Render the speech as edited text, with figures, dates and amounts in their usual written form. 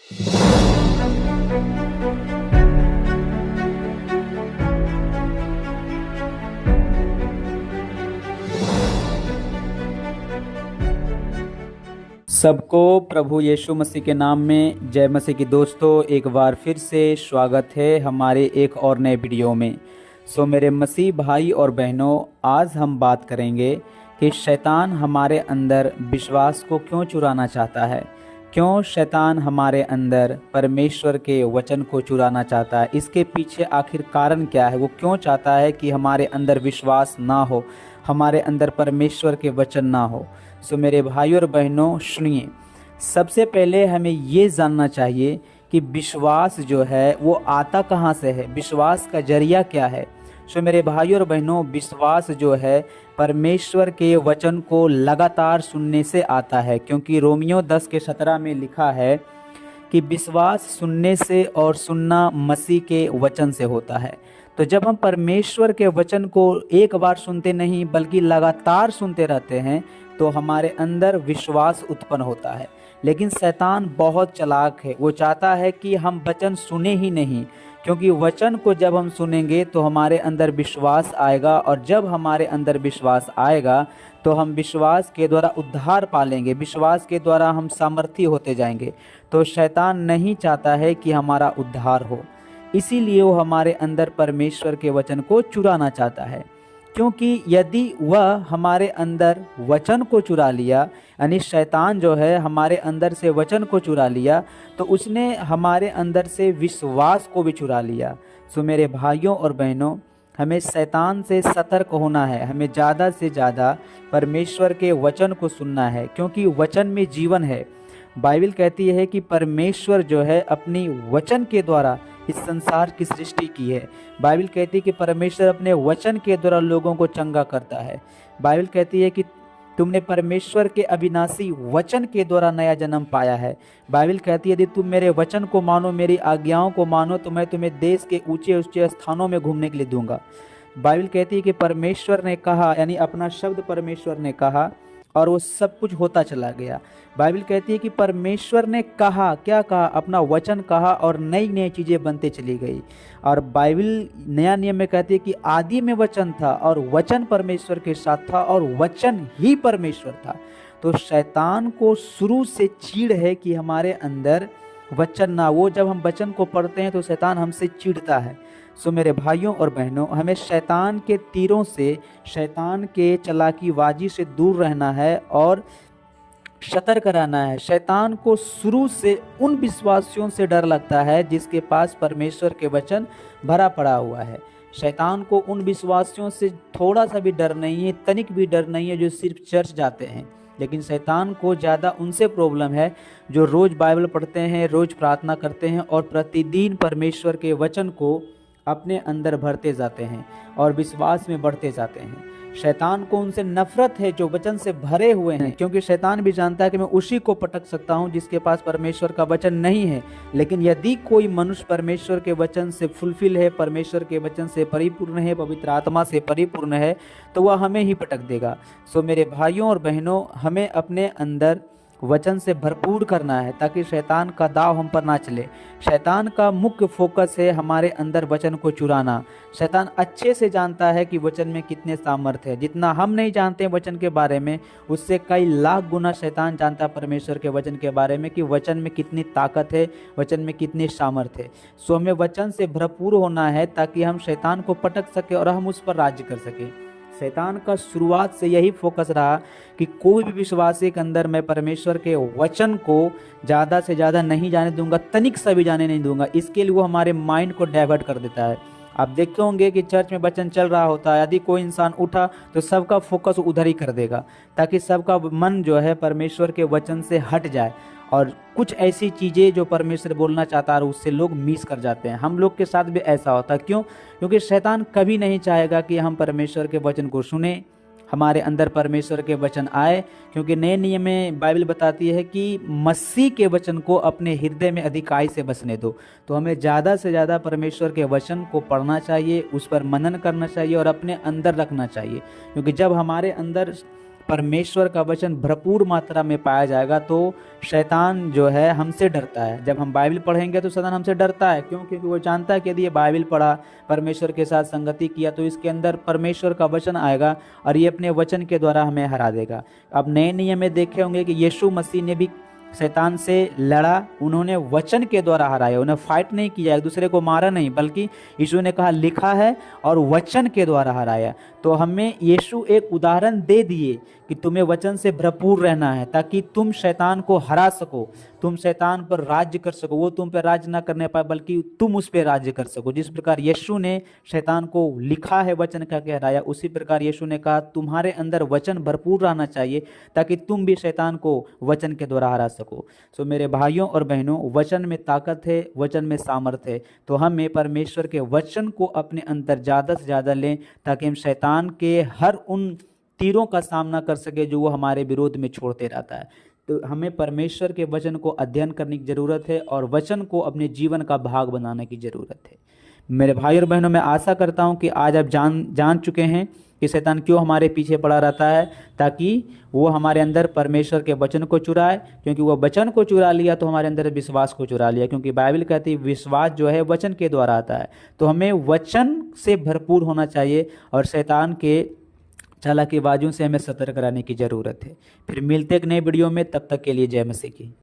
सबको प्रभु यीशु मसीह के नाम में जय मसीह की। दोस्तों, एक बार फिर से स्वागत है हमारे एक और नए वीडियो में। मेरे मसीह भाई और बहनों, आज हम बात करेंगे कि शैतान हमारे अंदर विश्वास को क्यों चुराना चाहता है। क्यों शैतान हमारे अंदर परमेश्वर के वचन को चुराना चाहता है, इसके पीछे आखिर कारण क्या है। वो क्यों चाहता है कि हमारे अंदर विश्वास ना हो, हमारे अंदर परमेश्वर के वचन ना हो। मेरे भाई और बहनों सुनिए, सबसे पहले हमें ये जानना चाहिए कि विश्वास जो है वो आता कहाँ से है, विश्वास का जरिया क्या है। मेरे भाई और बहनों, विश्वास जो है परमेश्वर के वचन को लगातार सुनने से आता है, क्योंकि रोमियो 10:17 में लिखा है कि विश्वास सुनने से और सुनना मसीह के वचन से होता है। तो जब हम परमेश्वर के वचन को एक बार सुनते नहीं बल्कि लगातार सुनते रहते हैं तो हमारे अंदर विश्वास उत्पन्न होता है। लेकिन शैतान बहुत चालाक है, वो चाहता है कि हम वचन सुने ही नहीं, क्योंकि वचन को जब हम सुनेंगे तो हमारे अंदर विश्वास आएगा, और जब हमारे अंदर विश्वास आएगा तो हम विश्वास के द्वारा उद्धार पालेंगे, विश्वास के द्वारा हम सामर्थी होते जाएंगे। तो शैतान नहीं चाहता है कि हमारा उद्धार हो, इसीलिए वो हमारे अंदर परमेश्वर के वचन को चुराना चाहता है। क्योंकि यदि वह हमारे अंदर वचन को चुरा लिया, यानी शैतान जो है हमारे अंदर से वचन को चुरा लिया, तो उसने हमारे अंदर से विश्वास को भी चुरा लिया। मेरे भाइयों और बहनों, हमें शैतान से सतर्क होना है। हमें ज़्यादा से ज़्यादा परमेश्वर के वचन को सुनना है, क्योंकि वचन में जीवन है। बाइबल कहती है कि परमेश्वर जो है अपनी वचन के द्वारा इस संसार की सृष्टि की है। बाइबल कहती है कि परमेश्वर अपने वचन के द्वारा लोगों को चंगा करता है। बाइबल कहती है कि तुमने परमेश्वर के अविनाशी वचन के द्वारा नया जन्म पाया है। बाइबल कहती है यदि तुम मेरे वचन को मानो, मेरी आज्ञाओं को मानो, तो मैं तुम्हें देश के ऊंचे ऊंचे स्थानों में घूमने के लिए दूंगा। बाइबल कहती है कि परमेश्वर ने कहा, यानी अपना शब्द परमेश्वर ने कहा और वो सब कुछ होता चला गया। बाइबल कहती है कि परमेश्वर ने कहा, क्या कहा, अपना वचन कहा और नई नई चीज़ें बनते चली गई। और बाइबल नया नियम में कहती है कि आदि में वचन था और वचन परमेश्वर के साथ था और वचन ही परमेश्वर था। तो शैतान को शुरू से चीड़ है कि हमारे अंदर वचन ना हो। जब हम वचन को पढ़ते हैं तो शैतान हमसे चिढ़ता है। मेरे भाइयों और बहनों, हमें शैतान के तीरों से, शैतान के चालाकीबाजी से दूर रहना है और सतर्क रहना है। शैतान को शुरू से उन विश्वासियों से डर लगता है जिसके पास परमेश्वर के वचन भरा पड़ा हुआ है। शैतान को उन विश्वासियों से थोड़ा सा भी डर नहीं है, तनिक भी डर नहीं है जो सिर्फ चर्च जाते हैं। लेकिन शैतान को ज़्यादा उनसे प्रॉब्लम है जो रोज़ बाइबल पढ़ते हैं, रोज़ प्रार्थना करते हैं और प्रतिदिन परमेश्वर के वचन को अपने अंदर भरते जाते हैं और विश्वास में बढ़ते जाते हैं। शैतान को उनसे नफरत है जो वचन से भरे हुए हैं, क्योंकि शैतान भी जानता है कि मैं उसी को पटक सकता हूं जिसके पास परमेश्वर का वचन नहीं है। लेकिन यदि कोई मनुष्य परमेश्वर के वचन से फुलफिल है, परमेश्वर के वचन से परिपूर्ण है, पवित्र आत्मा से परिपूर्ण है, तो वह हमें ही पटक देगा। मेरे भाइयों और बहनों, हमें अपने अंदर वचन से भरपूर करना है ताकि शैतान का दाव हम पर ना चले। शैतान का मुख्य फोकस है हमारे अंदर वचन को चुराना। शैतान अच्छे से जानता है कि वचन में कितने सामर्थ्य है। जितना हम नहीं जानते हैं वचन के बारे में, उससे कई लाख गुना शैतान जानता है परमेश्वर के वचन के बारे में कि वचन में कितनी ताकत है, वचन में कितनी सामर्थ्य है। हमें वचन से भरपूर होना है ताकि हम शैतान को पटक सके और हम उस पर राज्य कर सके। शैतान का शुरुआत से यही फोकस रहा कि कोई भी विश्वासी के अंदर मैं परमेश्वर के वचन को ज़्यादा से ज़्यादा नहीं जाने दूंगा, तनिक सा भी जाने नहीं दूंगा। इसके लिए वो हमारे माइंड को डाइवर्ट कर देता है। आप देखते होंगे कि चर्च में वचन चल रहा होता है, यदि कोई इंसान उठा तो सबका फोकस उधर ही कर देगा, ताकि सबका मन जो है परमेश्वर के वचन से हट जाए और कुछ ऐसी चीज़ें जो परमेश्वर बोलना चाहता है उससे लोग मिस कर जाते हैं। हम लोग के साथ भी ऐसा होता है। क्यों? क्योंकि शैतान कभी नहीं चाहेगा कि हम परमेश्वर के वचन को सुने, हमारे अंदर परमेश्वर के वचन आए। क्योंकि नए नियम में बाइबल बताती है कि मसीह के वचन को अपने हृदय में अधिकाई से बसने दो। तो हमें ज़्यादा से ज़्यादा परमेश्वर के वचन को पढ़ना चाहिए, उस पर मनन करना चाहिए और अपने अंदर रखना चाहिए। क्योंकि जब हमारे अंदर परमेश्वर का वचन भरपूर मात्रा में पाया जाएगा तो शैतान जो है हमसे डरता है। जब हम बाइबल पढ़ेंगे तो शैतान हमसे डरता है। क्यों? क्योंकि वो जानता है कि यदि ये बाइबल पढ़ा, परमेश्वर के साथ संगति किया, तो इसके अंदर परमेश्वर का वचन आएगा और ये अपने वचन के द्वारा हमें हरा देगा। अब नए नियम में देखे होंगे कि यीशु मसीह ने भी शैतान से लड़ा, उन्होंने वचन के द्वारा हराया। उन्हें फाइट नहीं किया, एक दूसरे को मारा नहीं, बल्कि यीशु ने कहा लिखा है और वचन के द्वारा हराया। तो हमें यीशु एक उदाहरण दे दिए कि तुम्हें वचन से भरपूर रहना है ताकि तुम शैतान को हरा सको, तुम शैतान पर राज्य कर सको। वो तुम पर राज्य ना करने पाए बल्कि तुम उस पर राज्य कर सको। जिस प्रकार यीशु ने शैतान को लिखा है वचन का के हराया, उसी प्रकार यीशु ने कहा तुम्हारे अंदर वचन भरपूर रहना चाहिए ताकि तुम भी शैतान को वचन के द्वारा हरा सको। सो मेरे भाइयों और बहनों, वचन में ताकत है, वचन में सामर्थ्य है। तो हमें परमेश्वर के वचन को अपने अंदर ज़्यादा से ज़्यादा लें ताकि हम शैतान के हर उन तीरों का सामना कर सके जो वो हमारे विरोध में छोड़ते रहता है। तो हमें परमेश्वर के वचन को अध्ययन करने की ज़रूरत है और वचन को अपने जीवन का भाग बनाने की ज़रूरत है। मेरे भाई और बहनों, मैं आशा करता हूं कि आज आप जान चुके हैं कि शैतान क्यों हमारे पीछे पड़ा रहता है, ताकि वो हमारे अंदर परमेश्वर के वचन को चुराए। क्योंकि वो वचन को चुरा लिया तो हमारे अंदर विश्वास को चुरा लिया, क्योंकि बाइबल कहती है विश्वास जो है वचन के द्वारा आता है। तो हमें वचन से भरपूर होना चाहिए और शैतान के चालाकीबाजों से हमें सतर्क रहने की ज़रूरत है। फिर मिलते एक नए वीडियो में, तब तक के लिए जय मसीह की।